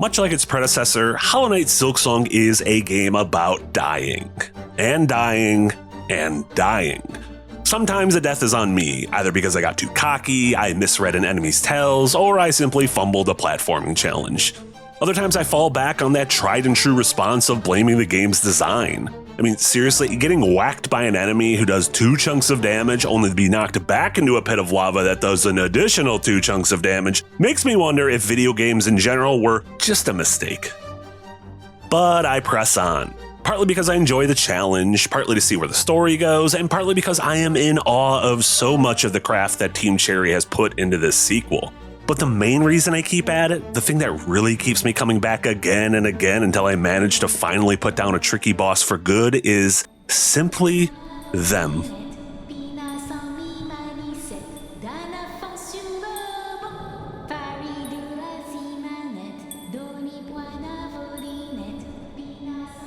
Much like its predecessor, Hollow Knight Silksong is a game about dying. And dying. And dying. Sometimes the death is on me, either because I got too cocky, I misread an enemy's tells, or I simply fumbled a platforming challenge. Other times I fall back on that tried and true response of blaming the game's design. I mean, seriously, getting whacked by an enemy who does 2 chunks of damage only to be knocked back into a pit of lava that does an additional 2 chunks of damage makes me wonder if video games in general were just a mistake. But I press on. Partly because I enjoy the challenge, partly to see where the story goes, and partly because I am in awe of so much of the craft that Team Cherry has put into this sequel. But the main reason I keep at it, the thing that really keeps me coming back again and again until I manage to finally put down a tricky boss for good, is simply them.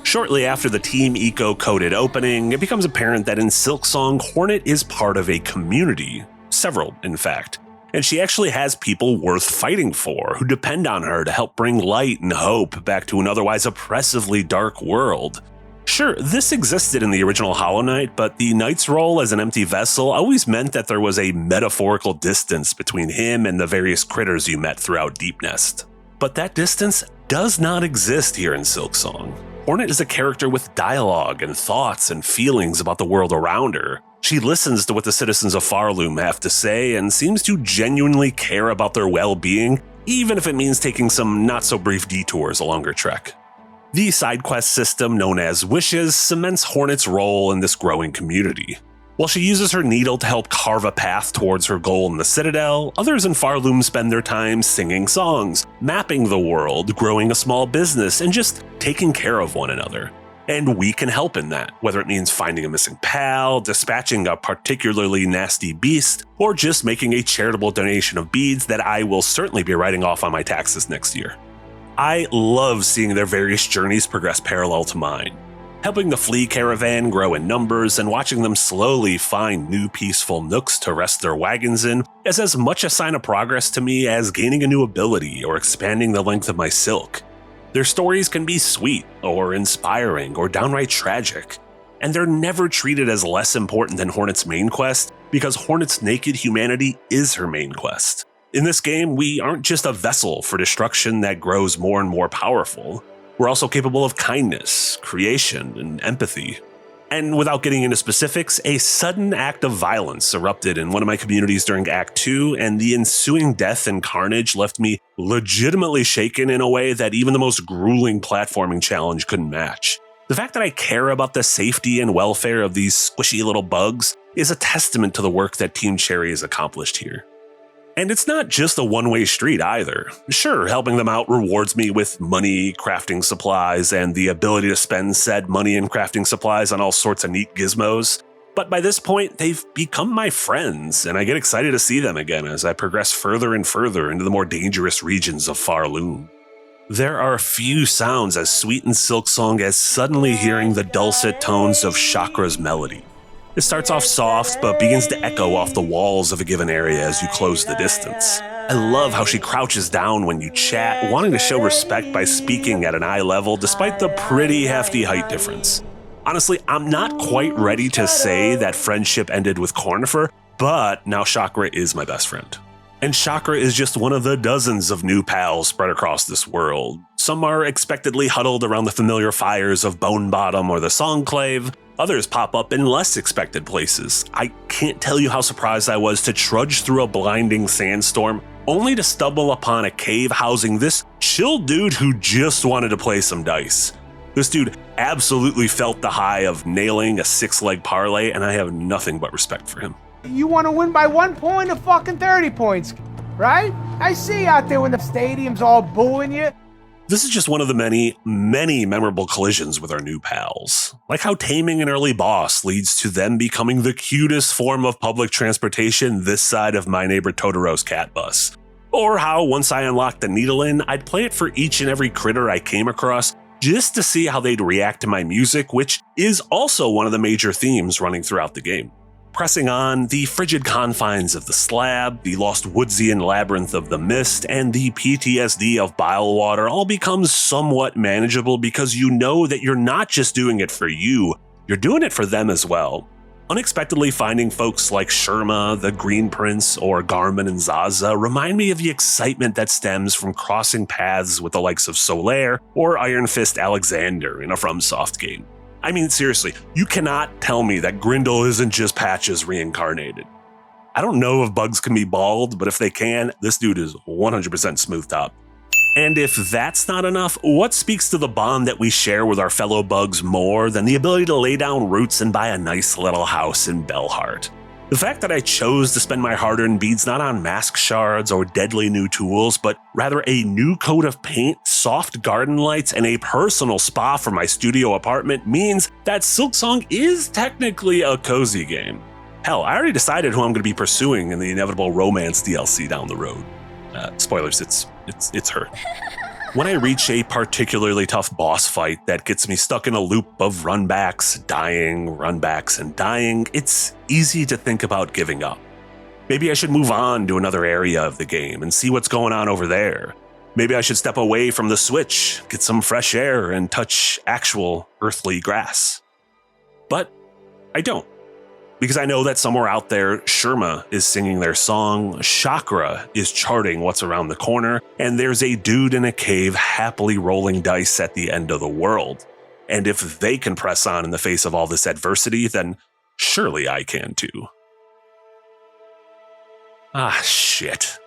Shortly after the Team Eco-coded opening, it becomes apparent that in Silksong, Hornet is part of a community. Several, in fact. And she actually has people worth fighting for, who depend on her to help bring light and hope back to an otherwise oppressively dark world. Sure, this existed in the original Hollow Knight, but the Knight's role as an empty vessel always meant that there was a metaphorical distance between him and the various critters you met throughout Deep Nest. But that distance does not exist here in Silksong. Hornet is a character with dialogue and thoughts and feelings about the world around her. She listens to what the citizens of Pharloom have to say and seems to genuinely care about their well-being, even if it means taking some not-so-brief detours along her trek. The side quest system known as Wishes cements Hornet's role in this growing community. While she uses her needle to help carve a path towards her goal in the Citadel, others in Pharloom spend their time singing songs, mapping the world, growing a small business, and just taking care of one another. And we can help in that, whether it means finding a missing pal, dispatching a particularly nasty beast, or just making a charitable donation of beads that I will certainly be writing off on my taxes next year. I love seeing their various journeys progress parallel to mine. Helping the flea caravan grow in numbers and watching them slowly find new peaceful nooks to rest their wagons in is as much a sign of progress to me as gaining a new ability or expanding the length of my silk. Their stories can be sweet, or inspiring, or downright tragic, and they're never treated as less important than Hornet's main quest because Hornet's naked humanity is her main quest. In this game, we aren't just a vessel for destruction that grows more and more powerful. We're also capable of kindness, creation, and empathy. And without getting into specifics, a sudden act of violence erupted in one of my communities during Act 2, and the ensuing death and carnage left me legitimately shaken in a way that even the most grueling platforming challenge couldn't match. The fact that I care about the safety and welfare of these squishy little bugs is a testament to the work that Team Cherry has accomplished here. And it's not just a one-way street either. Sure, helping them out rewards me with money, crafting supplies, and the ability to spend said money and crafting supplies on all sorts of neat gizmos. But by this point, they've become my friends, and I get excited to see them again as I progress further and further into the more dangerous regions of Pharloom. There are few sounds as sweet in Silksong as suddenly hearing the dulcet tones of Shakra's melody. It starts off soft, but begins to echo off the walls of a given area as you close the distance. I love how she crouches down when you chat, wanting to show respect by speaking at an eye level despite the pretty hefty height difference. Honestly, I'm not quite ready to say that friendship ended with Cornifer, but now Shakra is my best friend. And Shakra is just one of the dozens of new pals spread across this world. Some are expectedly huddled around the familiar fires of Bone Bottom or the Songclave. Others pop up in less expected places. I can't tell you how surprised I was to trudge through a blinding sandstorm, only to stumble upon a cave housing this chill dude who just wanted to play some dice. This dude absolutely felt the high of nailing a 6-leg parlay, and I have nothing but respect for him. You want to win by 1 point or fucking 30 points, right? I see you out there when the stadium's all booing you. This is just one of the many, many memorable collisions with our new pals. Like how taming an early boss leads to them becoming the cutest form of public transportation this side of my neighbor Totoro's cat bus. Or how once I unlocked the Needlein, I'd play it for each and every critter I came across just to see how they'd react to my music, which is also one of the major themes running throughout the game. Pressing on, the frigid confines of the slab, the lost woodsian labyrinth of the mist, and the PTSD of bile water all becomes somewhat manageable because you know that you're not just doing it for you, you're doing it for them as well. Unexpectedly finding folks like Sherma, the Green Prince, or Garmin and Zaza remind me of the excitement that stems from crossing paths with the likes of Solaire or Iron Fist Alexander in a FromSoft game. I mean, seriously, you cannot tell me that Grindel isn't just Patches reincarnated. I don't know if bugs can be bald, but if they can, this dude is 100% smooth top. And if that's not enough, what speaks to the bond that we share with our fellow bugs more than the ability to lay down roots and buy a nice little house in Bellheart? The fact that I chose to spend my hard-earned beads not on mask shards or deadly new tools, but rather a new coat of paint, soft garden lights, and a personal spa for my studio apartment means that Silksong is technically a cozy game. Hell, I already decided who I'm going to be pursuing in the inevitable romance DLC down the road. Spoilers, it's her. When I reach a particularly tough boss fight that gets me stuck in a loop of runbacks, and dying, it's easy to think about giving up. Maybe I should move on to another area of the game and see what's going on over there. Maybe I should step away from the Switch, get some fresh air, and touch actual earthly grass. But I don't. Because I know that somewhere out there, Sherma is singing their song, Shakra is charting what's around the corner, and there's a dude in a cave happily rolling dice at the end of the world. And if they can press on in the face of all this adversity, then surely I can too. Ah, shit.